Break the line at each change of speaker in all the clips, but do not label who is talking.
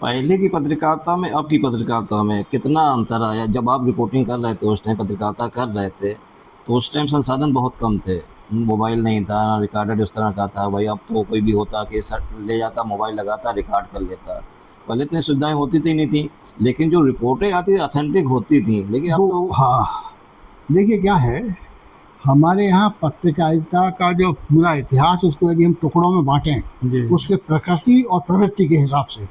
पहले की पत्रकारिता में अब की पत्रकारिता में कितना अंतर आया। जब आप रिपोर्टिंग कर रहे थे, उस टाइम पत्रकारिता कर रहे थे, तो उस टाइम संसाधन बहुत कम थे। मोबाइल नहीं था, ना रिकॉर्डर उस तरह का था। भाई अब तो कोई भी होता कि सर ले जाता, मोबाइल लगाता, रिकॉर्ड कर लेता। पहले इतनी सुविधाएं होती थी नहीं थी, लेकिन जो रिपोर्टें आती थी ऑथेंटिक होती थी। लेकिन अब
वो
तो
हाँ, देखिए क्या है, हमारे यहाँ पत्रकारिता का जो पूरा इतिहास, उसको यदि हम टुकड़ों में बांटें,
जी
उसके प्रकृति और प्रवृत्ति के हिसाब से,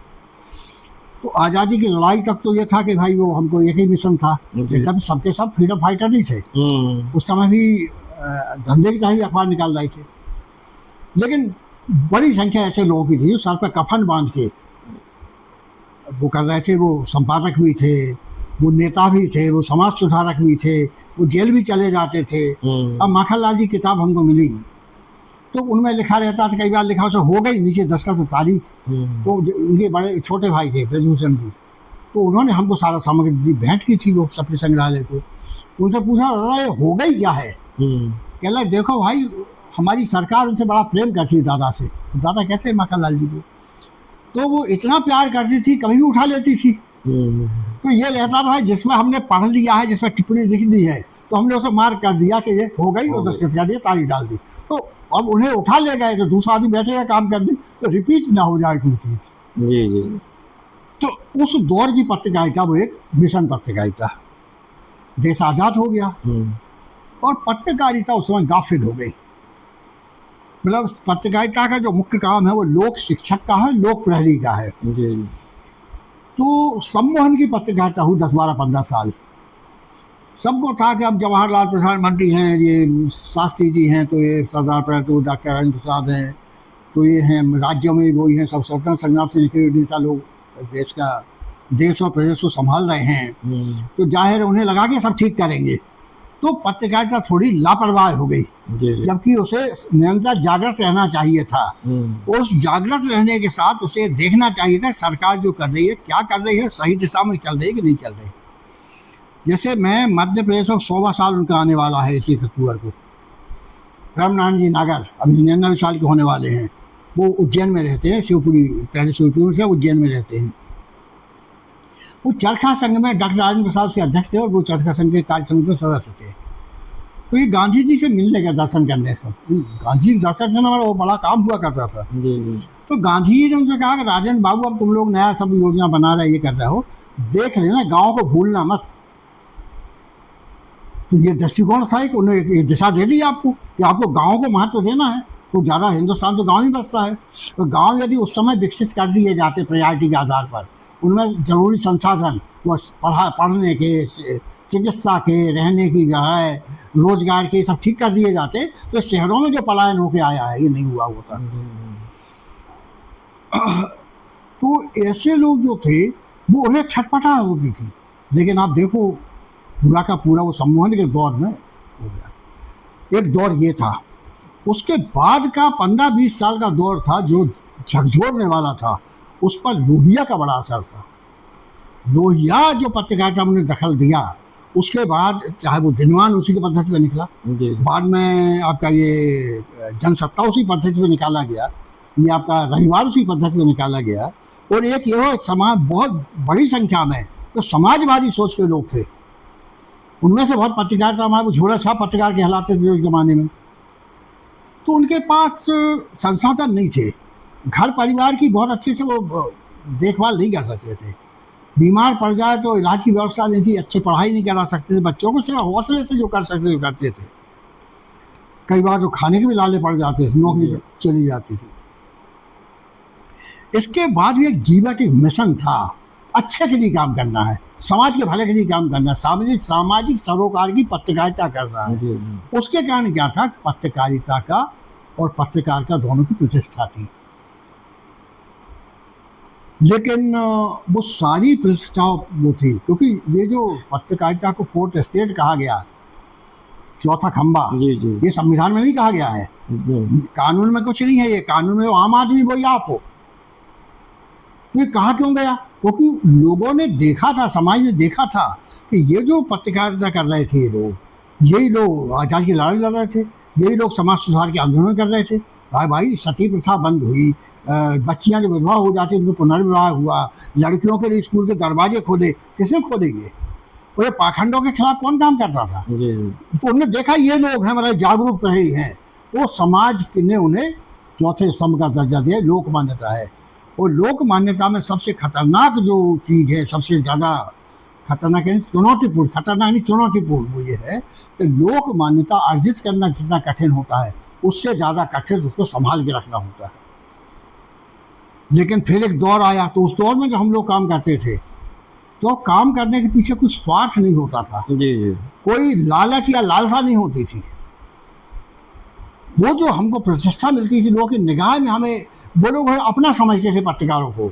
तो आज़ादी की लड़ाई तक तो ये था कि भाई वो हमको एक ही मिशन था।
जी।
एकदम सबके सब फ्रीडम फाइटर नहीं थे।
हम्म।
उस समय भी धंधे की तरह भी अखबार निकाल रहे थे, लेकिन बड़ी संख्या ऐसे लोगों की थी जो सर पर कफन बांध के वो कर रहे थे। वो संपादक भी थे, वो नेता भी थे, वो समाज सुधारक भी थे, वो जेल भी चले जाते थे। अब माखनलाल जी किताब हमको मिली, तो उनमें लिखा रहता था, कई बार लिखा उसे हो गई नीचे दस्तखत तारीख। तो उनके बड़े छोटे भाई थे ब्रजभूषण जी, तो उन्होंने हमको सारा सामग्री दी, भेंट की थी वो सप्त संग्रहालय को। उनसे पूछा, दादा ये हो गई क्या है? कह रहे देखो भाई, हमारी सरकार उनसे बड़ा प्रेम करती थी दादा से। तो दादा कहते हैं माखनलाल जी को, तो वो इतना प्यार करती थी, कभी भी उठा लेती थी। तो ये रहता था जिसमें हमने पढ़ लिया है, जिसमें टिप्पणी लिख दी है, तो हमने उसे मार्क कर दिया कि ये हो गई और दस्तखत कर दिया, तारीख डाल दी। तो अब उन्हें उठा ले गए तो दूसरा आदमी बैठेगा काम करने, तो रिपीट ना हो जाए कोई चीज।
जी जी।
तो उस दौर की पत्रकारिता वो एक मिशन पत्रकारिता। देश आजाद हो गया और पत्रकारिता उस समय गाफिल हो गई। मतलब पत्रकारिता का जो मुख्य काम है वो लोक शिक्षक का है, लोक प्रहरी का है।
जी।
तो सम्मोहन की पत्रकारिता हुई 10-12-15 साल। सबको था कि अब जवाहरलाल प्रधानमंत्री हैं, ये शास्त्री जी हैं, तो ये सरदार पटेल, तो डॉक्टर राजेंद्र प्रसाद हैं, तो ये हैं राज्यों में वही हैं, सब स्वतंत्रता संग्राम से निकले हुए नेता लोग देश और प्रदेश को संभाल रहे हैं। तो जाहिर उन्हें लगा कि सब ठीक करेंगे। तो पत्रकारिता थोड़ी लापरवाह हो गई, जबकि उसे निरंतर जागृत रहना चाहिए था। उस जागृत रहने के साथ उसे देखना चाहिए था सरकार जो कर रही है क्या कर रही है, सही दिशा में चल रही है कि नहीं चल रही। जैसे मैं मध्य प्रदेश में 100वां साल उनका आने वाला है इसी अक्टूबर को। रामनारायण जी नागर अभी 99 साल के होने वाले हैं। वो उज्जैन में रहते हैं, शिवपुरी, पहले शिवपुरी से उज्जैन में रहते हैं। वो चरखा संघ में डॉक्टर राजेंद्र प्रसाद के अध्यक्ष थे और वो चरखा संघ के कार्य समिति में सदस्य थे। तो ये गांधी जी से मिलने का दर्शन करने, सब गांधी जी दर्शन करने वाला वो बड़ा काम हुआ करता था। तो गांधी जी ने उनसे कहा कि राजेंद्र बाबू, अब तुम लोग नया सब योजना बना रहे, ये कर रहे हो, देख लेना गाँव को भूलना मत। तो ये दृष्टिकोण था कि उन्होंने एक दिशा दे दी आपको कि आपको गाँव को महत्व देना है। तो ज़्यादा हिंदुस्तान तो गाँव ही बसता है। तो गाँव यदि उस समय विकसित कर दिए जाते प्रायोरिटी के आधार पर, उनमें ज़रूरी संसाधन वो पढ़ने के, चिकित्सा के, रहने की जगह, रोजगार के, सब ठीक कर दिए जाते, तो शहरों में जो पलायन होके आया है ये नहीं हुआ होता। तो ऐसे लोग जो थे वो उन्हें छटपटा होती थी। लेकिन आप देखो पूरा का पूरा वो सम्मोहन के दौर में हो गया। एक दौर ये था, उसके बाद का 15-20 साल का दौर था जो झकझोरने वाला था। उस पर लोहिया का बड़ा असर था। लोहिया जो पत्रकारिता में दखल दिया, उसके बाद चाहे वो दिनवान उसी की पद्धति में निकला, बाद में आपका ये जनसत्ता उसी पद्धति में निकाला गया, ये आपका रविवार उसी पद्धति में निकाला गया। और एक ये समाज, बहुत बड़ी संख्या में तो समाजवादी सोच के लोग थे, उनमें से बहुत पत्रकारिता हमारे वो झोला छाप पत्रकार कहलाते थे उस जमाने में। तो उनके पास संसाधन नहीं थे, घर परिवार की बहुत अच्छे से वो देखभाल नहीं कर सकते थे। बीमार पड़ जाए तो इलाज की व्यवस्था नहीं थी, अच्छी पढ़ाई नहीं करा सकते थे, बच्चों को सिर्फ हौसले से जो कर सकते थे करते थे। कई बार तो खाने के भी लाले पड़ जाते थे, नौकरी चली जाती थी। इसके बाद भी एक जीवन एक मिशन था, अच्छे के लिए काम करना है, समाज के भले के लिए काम करना है, सामाजिक सरोकार की पत्रकारिता करना है। उसके कारण क्या था, पत्रकारिता का और पत्रकार का दोनों की प्रतिष्ठा थी। लेकिन वो सारी प्रतिष्ठा वो थी क्योंकि ये जो पत्रकारिता को फोर्थ एस्टेट कहा गया, चौथा खंबा, ये संविधान में नहीं कहा गया है, कानून में कुछ नहीं है। ये कानून में आम आदमी वही आप हो। ये कहा क्यों गया? क्योंकि लोगों ने देखा था, समाज ने देखा था कि ये जो पत्रकारिता कर रहे थे लोग, यही लोग आजादी की लड़ाई लड़ रहे थे, यही लोग समाज सुधार के आंदोलन कर रहे थे। भाई सती प्रथा बंद हुई, बच्चियां जो विधवा हो जाती उनको पुनर्विवाह हुआ, लड़कियों के लिए स्कूल के दरवाजे खोले, किसने खोलेंगे? वो ये पाखंडों के खिलाफ कौन काम करता था?
जी
तो उन्होंने देखा ये लोग हैं, मतलब जागरूक रहे हैं, तो समाज ने उन्हें चौथे स्तंभ का दर्जा दिया। लोक मान्यता है, और लोक मान्यता में सबसे खतरनाक जो चीज़ है, सबसे ज़्यादा खतरनाक यानी चुनौतीपूर्ण, खतरनाक नहीं चुनौतीपूर्ण, वो ये है कि लोक मान्यता अर्जित करना जितना कठिन होता है उससे ज़्यादा कठिन उसको संभाल के रखना होता है। लेकिन फिर एक दौर आया, तो उस दौर में जब हम लोग काम करते थे तो काम करने के पीछे कुछ स्वार्थ नहीं होता था,
जी
कोई लालच या लालसा नहीं होती थी। वो जो हमको प्रतिष्ठा मिलती थी, लोगों की निगाह में हमें वो लोग अपना समझते थे पत्रकारों को,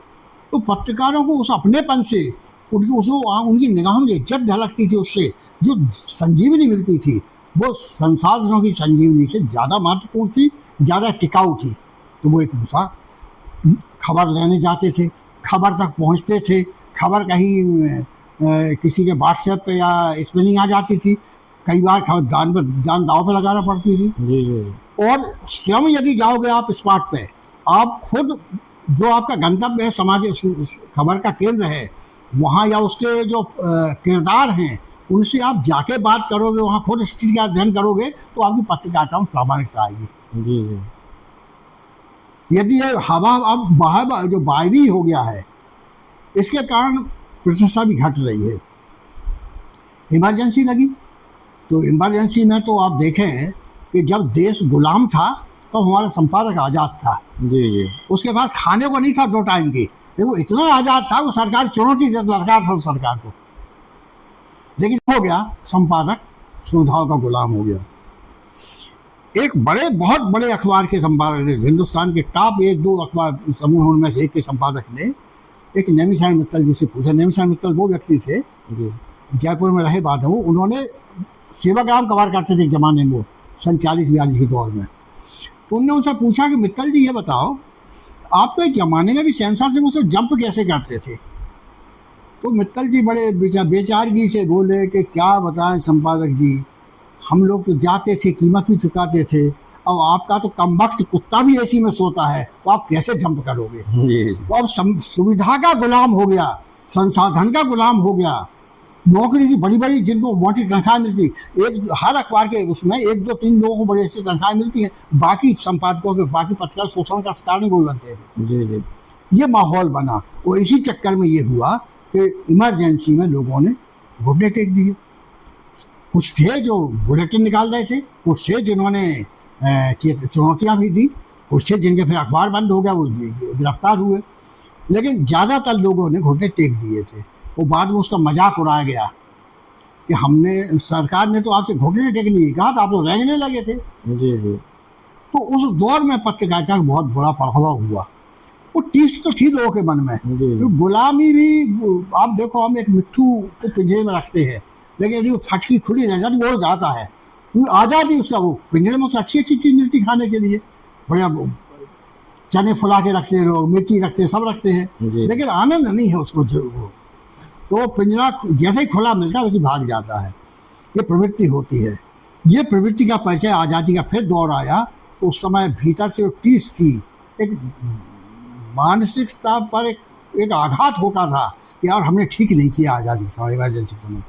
तो पत्रकारों को उस अपनेपन से उनकी निगाहों में इज्जत झलकती थी, उससे जो संजीवनी मिलती थी वो संसाधनों की संजीवनी से ज़्यादा महत्वपूर्ण थी, ज़्यादा टिकाऊ थी। तो वो एक दूसरा खबर लेने जाते थे, खबर तक पहुंचते थे, खबर कहीं किसी के व्हाट्सएप पे या इसमें नहीं आ जाती थी, कई बार खबर जान दाव पे लगाना पड़ती थी।
जी
और स्वयं यदि जाओगे आप स्पॉट पे, आप खुद जो आपका गंतव्य है, समाज खबर का केंद्र है, वहाँ या उसके जो किरदार हैं उनसे आप जाके बात करोगे, वहाँ खुद स्थिति का अध्ययन करोगे, तो आपकी पत्रकारिता में प्रामाणिकता आएगी।
जी
यदि ये हवा अब बाहर जो बायवी हो गया है, इसके कारण प्रतिष्ठा भी घट रही है। इमरजेंसी लगी, तो इमरजेंसी में तो आप देखें कि जब देश गुलाम था तो हमारा संपादक आज़ाद था।
जी
उसके बाद खाने को नहीं था 2 टाइम की, देखो इतना आज़ाद था, वो सरकार चुनौती देता सरकार था सरकार को, लेकिन हो गया संपादक सुविधाओं का गुलाम हो गया। एक बहुत बड़े अखबार के संपादक ने, हिंदुस्तान के टॉप 1-2 अखबार समूह उनमें से एक के संपादक ने एक नेमिशान मित्तल जी से पूछा। नेमिशान मित्तल वो व्यक्ति थे
जी
जयपुर में रहे, बाद में उन्होंने सेवाग्राम कवर करते थे जमाने में, 47-42 के दौर में। तो उन्होंने उनसे पूछा कि मित्तल जी ये बताओ, आप तो ज़माने में भी सेंसर से मुझसे जंप कैसे करते थे? तो मित्तल जी बड़े बेचारगी से बोले कि क्या बताएं संपादक जी, हम लोग तो जाते थे, कीमत भी चुकाते थे, अब आपका तो कमबख्त कुत्ता भी एसी में सोता है, तो आप कैसे जंप करोगे?
जी
तो अब सुविधा का गुलाम हो गया, संसाधन का गुलाम हो गया, नौकरी की बड़ी बड़ी जिनको मोटी तनख्वाह मिलती, एक हर अखबार के उसमें 1-2-3 लोगों को बड़ी अच्छी तनख्वाह मिलती है, बाकी संपादकों के, बाकी पत्रकार शोषण का शिकार नहीं कोई बनते थे।
जी
ये माहौल बना, और इसी चक्कर में ये हुआ कि इमरजेंसी में लोगों ने घुटने टेक दिए। कुछ थे जो बुलेटिन निकाल रहे थे, कुछ थे जिन्होंने चुनौतियाँ भी दी, कुछ थे जिनके फिर अखबार बंद हो गया, वो गिरफ्तार हुए, लेकिन ज़्यादातर लोगों ने घुटने टेक दिए थे। वो बाद में उसका मजाक उड़ाया गया कि हमने, सरकार ने तो आपसे घुटने टेकने नहीं कहा था, आप तो रेंगने लगे थे।
जी
तो उस दौर में पत्रकारिता का बहुत बड़ा प्रभाव हुआ। वो टीस तो थी लोगों के मन में, तो गुलामी भी, आप देखो हम एक मिट्ठू को पिंजरे में रखते हैं, लेकिन यदि वो फटकी खुली रह जाती, उड़ जाता है, आज़ादी उसका, वो पिंजरे में उसको अच्छी अच्छी चीज़ मिलती खाने के लिए, बढ़िया चने फुला के रखते हैं लोग, मिर्ची रखते हैं, सब रखते हैं, लेकिन आनंद नहीं है उसको। तो पिंजरा जैसे ही खुला मिलता है वैसे भाग जाता है, ये प्रवृत्ति होती है। ये प्रवृत्ति का परिचय आज़ादी का फिर दौर आया, तो उस समय भीतर से टीस थी, एक मानसिकता पर एक आघात होता था कि यार हमने ठीक नहीं किया आज़ादी समय, इमरजेंसी समय।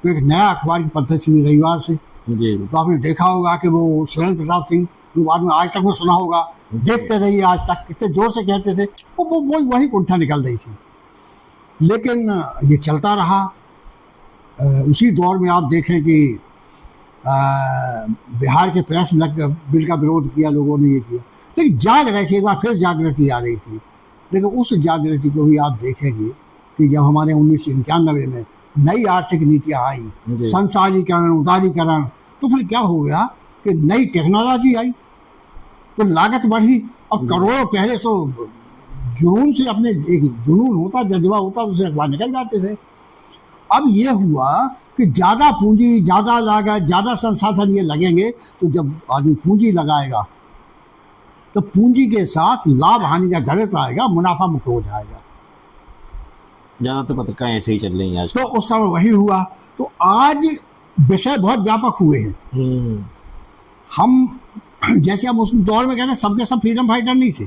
तो एक नया अखबार की पद्धति शुरू रविवार से। तो आपने देखा होगा कि वो सुरेंद्र प्रताप सिंह, जो बाद में आज तक में सुना होगा, देखते रहिए आज तक, कितने जोर से कहते थे, वो वही कुंठा निकल रही थी। लेकिन ये चलता रहा। उसी दौर में आप देखें कि बिहार के प्रेस बिल का विरोध किया लोगों ने, ये किया, लेकिन जाग रहे थे, एक बार फिर जागृति आ रही थी। लेकिन उस जागृति को भी आप देखेंगे कि जब हमारे 1991 में नई आर्थिक नीतियाँ आई, संसारीकरण, उदारीकरण, तो फिर क्या हो गया कि नई टेक्नोलॉजी आई, तो लागत बढ़ी। अब करोड़ों, पहले तो जुनून से, अपने एक जुनून होता, जज्बा होता, उससे अखबार निकल जाते थे। अब ये हुआ कि ज़्यादा पूंजी, ज़्यादा लागत, ज़्यादा संसाधन ये लगेंगे, तो जब आदमी पूंजी लगाएगा तो पूंजी के साथ लाभ हानि का गणित आएगा, मुनाफा मुक्त हो जाएगा।
ज़्यादातर पत्रिकाएं ऐसे ही चल रही हैं आज।
तो उस समय वही हुआ। तो आज विषय बहुत व्यापक हुए हैं। हम जैसे हम उस दौर में कहते हैं, सबके सब फ्रीडम फाइटर नहीं थे।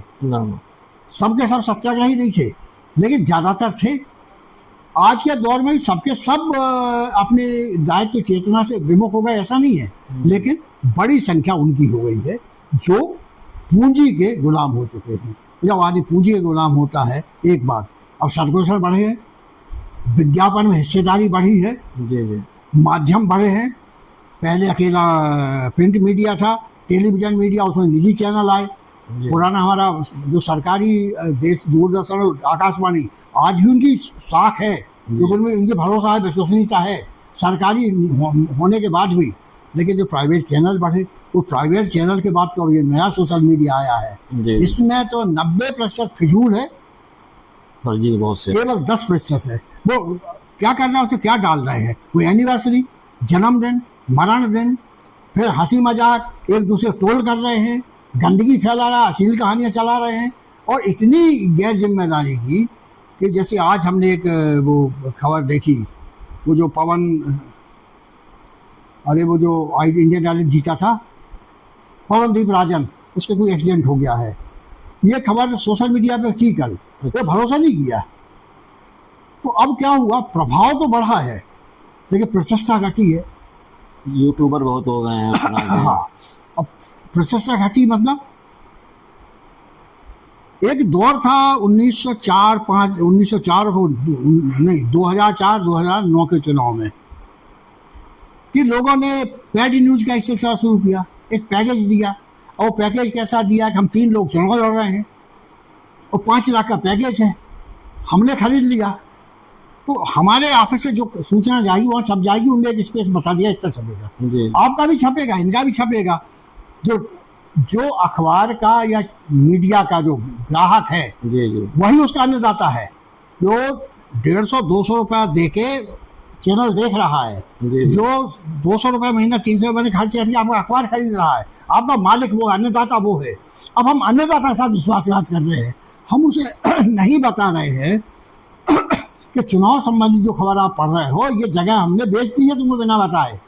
सबके सब सत्याग्रही नहीं थे, लेकिन ज़्यादातर थे। आज के दौर में सबके सब अपने दायित्व चेतना से विमुख हो गए, ऐसा नहीं है, लेकिन बड़ी संख्या उनकी हो गई है जो पूंजी के गुलाम हो चुके हैं। जब आदमी पूंजी के गुलाम होता है, एक बात, अब सर्कुलेशन बढ़े हैं, विज्ञापन में हिस्सेदारी बढ़ी है,
जी
माध्यम बढ़े हैं। पहले अकेला प्रिंट मीडिया था, टेलीविज़न मीडिया, उसमें निजी चैनल आए। पुराना हमारा जो सरकारी देश दूरदर्शन और आकाशवाणी आज भी उनकी साख है, क्योंकि उनमें उनकी भरोसा है, विश्वसनीयता है सरकारी होने के बाद भी। लेकिन जो प्राइवेट चैनल बढ़े, वो प्राइवेट चैनल के बाद तो ये नया सोशल मीडिया आया है, इसमें तो 90% फिजूल है
सर जी, बहुत से
केवल 10% है। वो क्या कर रहा है, उसे क्या डाल रहे हैं, वो एनिवर्सरी, जन्मदिन, मरण दिन, फिर हंसी मजाक, एक दूसरे टोल कर रहे हैं, गंदगी फैला रहा है, अश्लील कहानियाँ चला रहे हैं, और इतनी गैर जिम्मेदारी की कि जैसे आज हमने एक वो खबर देखी, वो जो पवन, अरे वो जो इंडियन आइडल जीता था, पवनदीप राजन, उसके कोई एक्सीडेंट हो गया है। ये खबर सोशल मीडिया पे थी कल, वो भरोसा नहीं किया। तो अब क्या हुआ, प्रभाव तो बढ़ा है लेकिन प्रतिष्ठा घटी है।
यूट्यूबर बहुत हो गए हैं अपना
हाँ, अब प्रतिष्ठा घटी मतलब एक दौर था 1904 को नहीं 2004-2009 के चुनाव में कि लोगों ने पेड न्यूज का एक सिलसिला शुरू किया, एक पैकेज दिया, और पैकेज कैसा दिया कि हम 3 लोग चुनाव लड़ रहे हैं और 5 लाख का पैकेज है, हमने खरीद लिया। तो हमारे ऑफिस से जो सूचना जाएगी वहाँ छप जाएगी, उनने एक स्पेस बता दिया इतना छपेगा, आपका भी छपेगा, इनका भी छपेगा। जो अखबार का या मीडिया का जो ग्राहक है वही उसका अन्नदाता है, जो 150-200 रुपया दे के चैनल देख रहा है, जो 200 रुपये महीना 300 रुपये खर्च करके आपका अखबार खरीद रहा है, आपका मालिक वो, अन्नदाता वो है। अब हम अन्नदाता के साथ विश्वासघात कर रहे हैं, हम उसे नहीं बता रहे हैं कि चुनाव संबंधी जो खबर आप पढ़ रहे हो, ये जगह हमने बेच दी है तुमको बिना बताए।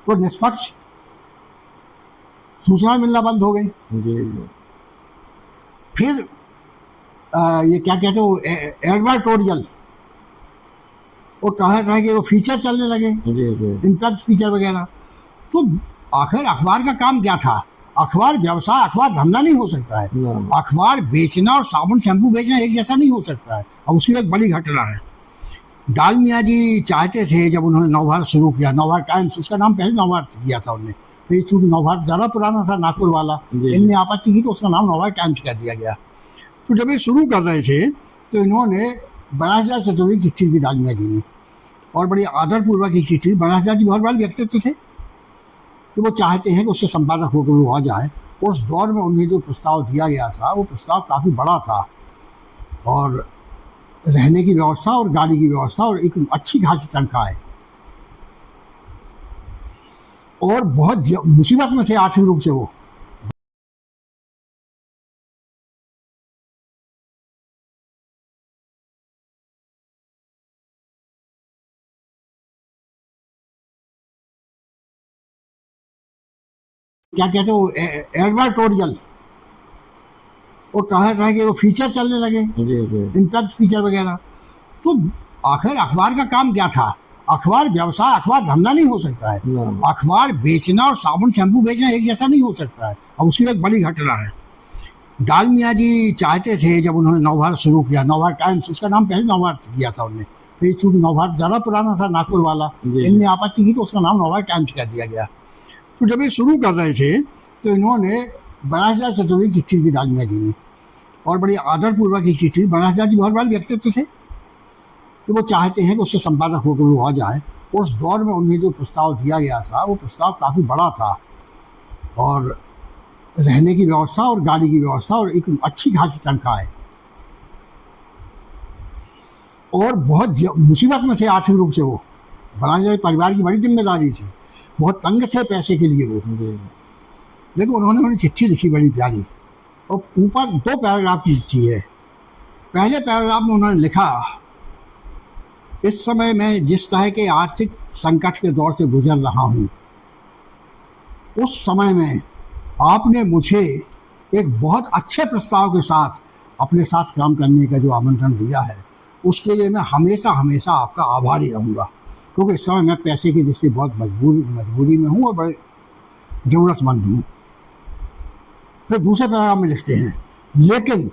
तो निष्पक्ष सूचना मिलना बंद हो गई। फिर ये क्या कहते हो, एडवर्टोरियल, और तरह के वो फीचर चलने लगे, इम्पैक्ट फीचर वगैरह। तो आखिर अखबार का काम क्या था? अखबार व्यवसाय, अखबार धंधा नहीं हो सकता है। अखबार बेचना और साबुन शैम्पू बेचना एक जैसा नहीं हो सकता है। और उसकी एक बड़ी घटना है, डालमिया जी चाहते थे जब उन्होंने नवभारत शुरू किया, नवभारत टाइम्स, उसका नाम पहले नवभारत किया था उन्होंने, फिर चूँकि नवभारत ज़्यादा पुराना था, नागपुर वाला, इनने आपत्ति की तो उसका नाम नवभारत टाइम्स कर दिया गया। तो जब ये शुरू कर रहे थे तो इन्होंने बनारस चतुर्थी की चिट्ठी की डालमिया जी ने, और बड़ी आदरपूर्वक की चिट्ठी। बनारस जी बहुत बड़े व्यक्तित्व थे, तो वो चाहते हैं कि उससे संपादक होकर वो आ जाए। उस दौर में उन्हें जो प्रस्ताव दिया गया था वो प्रस्ताव काफ़ी बड़ा था, और रहने की व्यवस्था और गाड़ी की व्यवस्था और एक अच्छी खासी तनख्वाह है, और बहुत मुसीबत में थे आर्थिक रूप से वो। क्या कहते हो, एडवर्टोरियल, और तरह के वो फीचर चलने लगे, इम्पैक्ट फीचर वगैरह। तो आखिर अखबार का काम क्या था? अखबार व्यवसाय, अखबार धंधा नहीं हो सकता है। अखबार बेचना और साबुन शैम्पू बेचना एक जैसा नहीं हो सकता है। और उसकी एक बड़ी घटना है, डालमिया जी चाहते थे जब उन्होंने नवभारत शुरू किया, नवभारत टाइम्स, उसका नाम पहले नवभारत किया था उन्होंने, फिर चूँकि नवभारत ज़्यादा पुराना था, नागपुर वाला, इनने आपत्ति की तो उसका नाम नवभारत टाइम्स कर दिया गया। तो जब ये शुरू कर रहे थे तो इन्होंने बनारस चतुर्थी की चिट्ठी की डालमिया जी ने, और बड़ी आदरपूर्वक की चिट्ठी। बनारस जी बहुत बड़े व्यक्तित्व थे, तो वो चाहते हैं कि उससे संपादक होकर वो आ जाए। उस दौर में उन्हें जो प्रस्ताव दिया गया था वो प्रस्ताव काफ़ी बड़ा था, और रहने की व्यवस्था और गाड़ी की व्यवस्था और एक अच्छी खासी तनख्वाह है, और बहुत मुसीबत में थे आर्थिक रूप से वो। बनारस परिवार की बड़ी जिम्मेदारी थी, बहुत तंग थे पैसे के लिए वो। लेकिन उन्होंने चिट्ठी लिखी बड़ी प्यारी, और ऊपर 2 पैराग्राफ की चिट्ठी है। पहले पैराग्राफ में उन्होंने लिखा, इस समय मैं जिस तरह के आर्थिक संकट के दौर से गुजर रहा हूँ, उस समय में आपने मुझे एक बहुत अच्छे प्रस्ताव के साथ अपने साथ काम करने का जो आमंत्रण दिया है, उसके लिए मैं हमेशा हमेशा आपका आभारी रहूँगा, क्योंकि इस समय मैं पैसे की दृष्टि बहुत मजबूरी में हूँ और बड़े ज़रूरतमंद हूँ। फिर दूसरे पैराग्राफ में लिखते हैं, लेकिन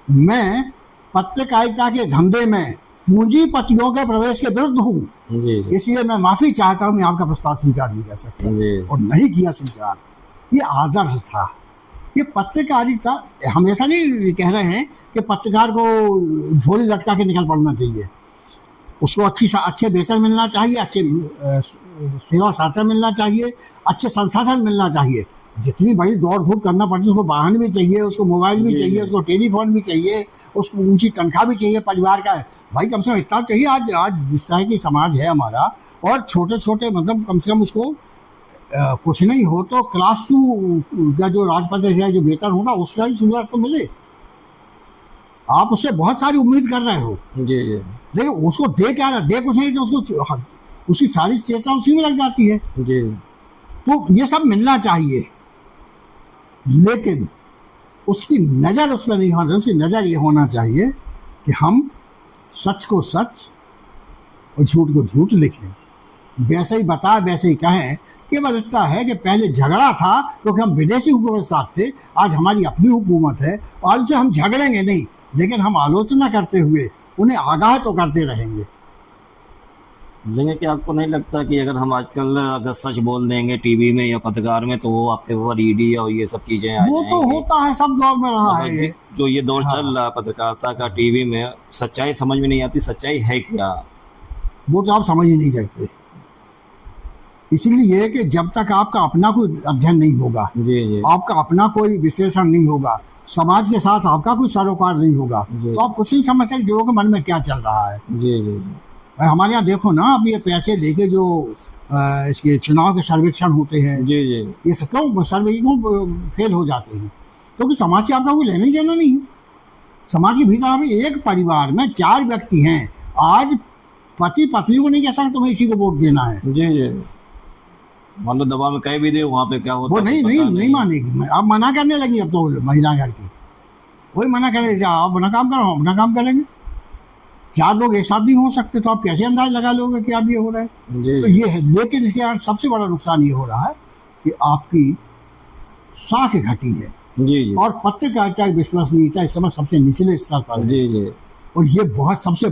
मैं पत्रकारिता के धंधे में पूंजीपतियों के प्रवेश के विरुद्ध हूँ,
जी जी
इसलिए मैं माफ़ी चाहता हूँ, मैं आपका प्रस्ताव स्वीकार नहीं कर सकता।
जी
और नहीं किया स्वीकार। ये आदर्श था। ये पत्रकारिता, हम ऐसा नहीं कह रहे हैं कि पत्रकार को झोली लटका के निकल पड़ना चाहिए, उसको अच्छे वेतन मिलना चाहिए, अच्छे सेवा सहायता मिलना चाहिए, अच्छे संसाधन मिलना चाहिए। जितनी बड़ी दौड़ धूप करना पड़ती है उसको वाहन भी चाहिए, उसको मोबाइल भी
जी,
चाहिए,
जी।
उसको टेलीफोन भी चाहिए, उसको ऊंची तनख्वाह भी चाहिए परिवार का। भाई कम से कम इतना चाहिए। आज जिस तरह की समाज है हमारा, और छोटे छोटे मतलब कम से कम उसको कुछ नहीं हो तो क्लास 2 का जो राजपत्र है, जो वेतन होगा उससे ही सुविधा तो मिले। आप उससे बहुत सारी उम्मीद कर रहे हो,
जी जी
लेकिन उसको दे क्या रहा, दे कुछ नहीं तो उसको उसकी सारी चेतना उसी में लग जाती है।
जी
तो ये सब मिलना चाहिए, लेकिन उसकी नज़र उस पर नहीं होना चाहिए। उसकी नज़र ये होना चाहिए कि हम सच को सच और झूठ को झूठ लिखें, वैसे ही बताएं, वैसे ही कहें। केवल इतना है कि पहले झगड़ा था क्योंकि हम विदेशी हुकूमत के साथ थे, आज हमारी अपनी हुकूमत है और उनसे हम झगड़ेंगे नहीं, लेकिन हम आलोचना करते हुए उन्हें आगाह तो करते रहेंगे।
लेकिन क्या आपको नहीं लगता कि अगर हम आजकल अगर सच बोल देंगे टीवी में या पत्रकार में तो वो आपके ऊपर ईडी और ये सब चीजें आ
वो तो
जाएंगी?
होता है, सब दौर में रहा
मतलब
है ये।
जो ये दौर
हाँ।
चल रहा है पत्रकारिता का, टीवी में सच्चाई समझ में नहीं आती, सच्चाई है क्या?
वो तो आप समझ ही नहीं सकते। इसलिए कि जब तक आपका अपना कोई अध्ययन नहीं होगा,
जी जी
आपका अपना कोई विश्लेषण नहीं होगा, समाज के साथ आपका कोई सरोकार नहीं होगा,
जी
तो आप कुछ नहीं समझ सकते लोगों के मन में क्या चल रहा है।
जी जी
भाई हमारे यहाँ देखो ना, अब ये पैसे लेके जो इसके चुनाव के सर्वेक्षण होते हैं,
जी जी
ये सब क्यों सर्वे क्यों फेल हो जाते हैं? क्योंकि समाज से आपका कोई लेना देना नहीं है। समाज के भीतर आप एक परिवार में 4 व्यक्ति हैं, आज पति पत्नी को नहीं कह सकते तुम्हें इसी को वोट देना है।
जी जी मान लो दबा में कह भी दे, वहाँ पे क्या होता
वो
है
नहीं
पता
नहीं नहीं मानेगी। अब मना करने लगी, अब तो महिला घर की वही मना करे, आप अपना काम करो, हम अपना काम करेंगे। 4 लोग एक साथ नहीं हो सकते, तो आप कैसे अंदाज लगा लोगे कि अब ये हो रहा है?
जी
तो ये है। लेकिन इसके यहाँ सबसे बड़ा नुकसान ये हो रहा है कि आपकी साख घटी है
जी जी
और पत्रकारिता की विश्वसनीयता इस समय सबसे निचले स्तर पर है।
जी जी
और ये बहुत सबसे